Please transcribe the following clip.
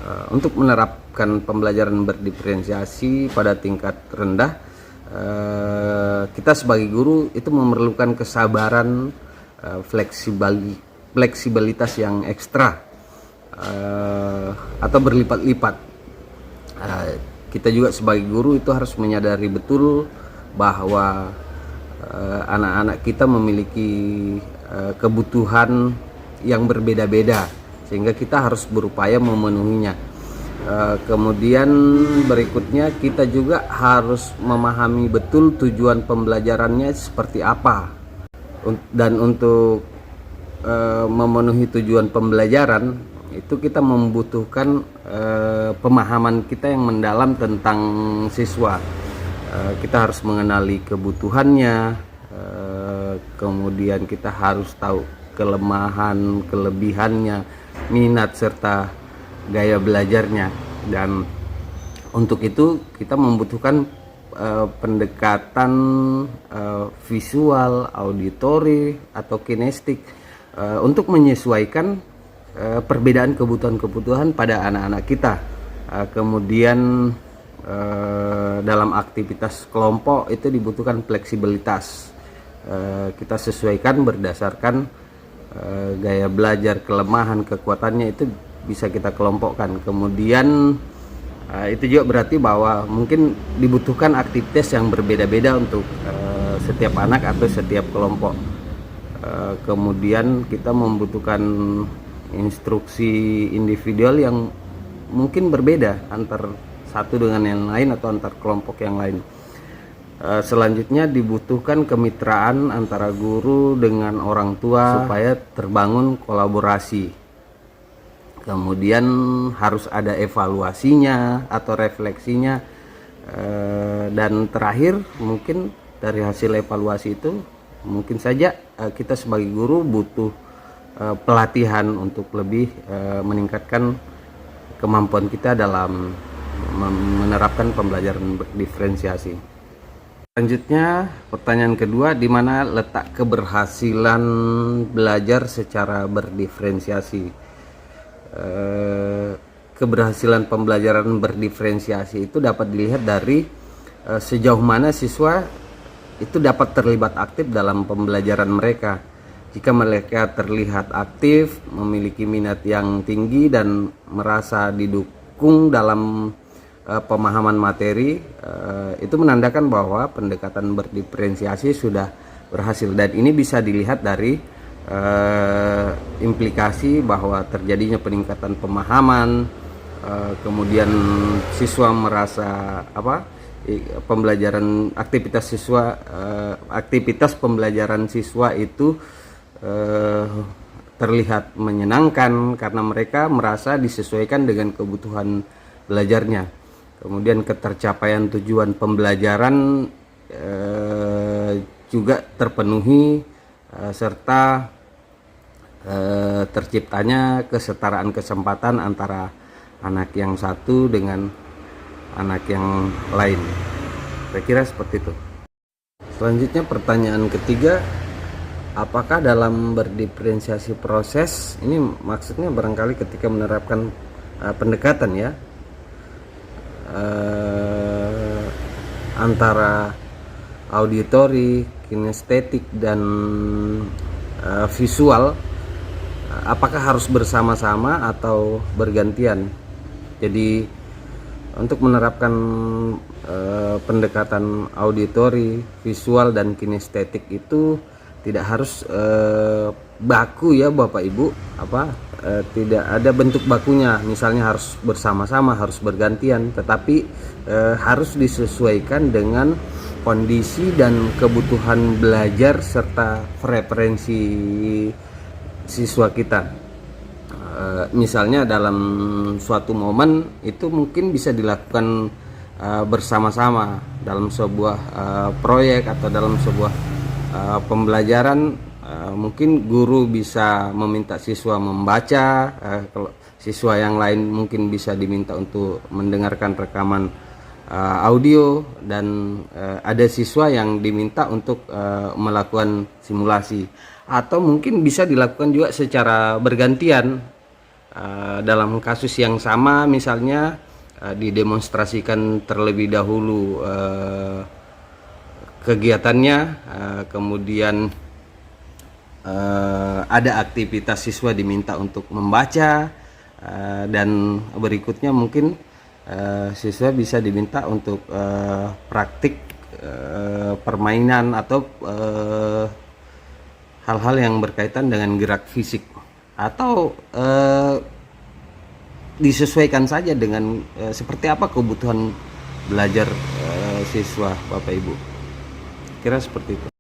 Untuk menerapkan pembelajaran berdiferensiasi pada tingkat rendah, kita sebagai guru itu memerlukan kesabaran, fleksibilitas yang ekstra, atau berlipat-lipat. Kita juga sebagai guru itu harus menyadari betul bahwa anak-anak kita memiliki kebutuhan yang berbeda-beda, sehingga kita harus berupaya memenuhinya. Kemudian berikutnya kita juga harus memahami betul tujuan pembelajarannya seperti apa, dan untuk memenuhi tujuan pembelajaran itu kita membutuhkan pemahaman kita yang mendalam tentang siswa. Kita harus mengenali kebutuhannya, kemudian kita harus tahu kelemahan, kelebihannya, minat serta gaya belajarnya. Dan untuk itu kita membutuhkan pendekatan visual, auditori atau kinestik untuk menyesuaikan perbedaan kebutuhan-kebutuhan pada anak-anak kita. Kemudian dalam aktivitas kelompok itu dibutuhkan fleksibilitas. Kita sesuaikan berdasarkan gaya belajar, kelemahan, kekuatannya itu bisa kita kelompokkan. Kemudian itu juga berarti bahwa mungkin dibutuhkan aktivitas yang berbeda-beda untuk setiap anak atau setiap kelompok. Kemudian kita membutuhkan instruksi individual yang mungkin berbeda antar satu dengan yang lain atau antar kelompok yang lain. Selanjutnya dibutuhkan kemitraan antara guru dengan orang tua supaya terbangun kolaborasi. Kemudian harus ada evaluasinya atau refleksinya, dan terakhir mungkin dari hasil evaluasi itu mungkin saja kita sebagai guru butuh pelatihan untuk lebih meningkatkan kemampuan kita dalam menerapkan pembelajaran berdiferensiasi. Selanjutnya pertanyaan kedua, di mana letak keberhasilan belajar secara berdiferensiasi? Keberhasilan pembelajaran berdiferensiasi itu dapat dilihat dari sejauh mana siswa itu dapat terlibat aktif dalam pembelajaran mereka. Jika mereka terlihat aktif, memiliki minat yang tinggi dan merasa didukung dalam pemahaman materi, itu menandakan bahwa pendekatan berdiferensiasi sudah berhasil. Dan ini bisa dilihat dari implikasi bahwa terjadinya peningkatan pemahaman, kemudian siswa merasa pembelajaran aktivitas pembelajaran siswa itu terlihat menyenangkan karena mereka merasa disesuaikan dengan kebutuhan belajarnya. Kemudian ketercapaian tujuan pembelajaran juga terpenuhi, serta terciptanya kesetaraan kesempatan antara anak yang satu dengan anak yang lain. Saya kira seperti itu. Selanjutnya pertanyaan ketiga, apakah dalam berdiferensiasi proses ini maksudnya barangkali ketika menerapkan pendekatan ya antara auditori, kinestetik dan visual, apakah harus bersama-sama atau bergantian? Jadi untuk menerapkan pendekatan auditori, visual dan kinestetik itu tidak harus baku ya Bapak Ibu, tidak ada bentuk bakunya, misalnya harus bersama-sama, harus bergantian, tetapi harus disesuaikan dengan kondisi dan kebutuhan belajar serta preferensi siswa kita. Misalnya dalam suatu momen itu mungkin bisa dilakukan bersama-sama dalam sebuah proyek atau dalam sebuah pembelajaran. Mungkin guru bisa meminta siswa membaca, kalau siswa yang lain mungkin bisa diminta untuk mendengarkan rekaman audio, dan ada siswa yang diminta untuk melakukan simulasi, atau mungkin bisa dilakukan juga secara bergantian. dalam kasus yang sama misalnya didemonstrasikan terlebih dahulu kegiatannya, kemudian ada aktivitas siswa diminta untuk membaca, dan berikutnya mungkin siswa bisa diminta untuk praktik permainan atau hal-hal yang berkaitan dengan gerak fisik, atau disesuaikan saja dengan seperti apa kebutuhan belajar siswa Bapak Ibu. Kira seperti itu.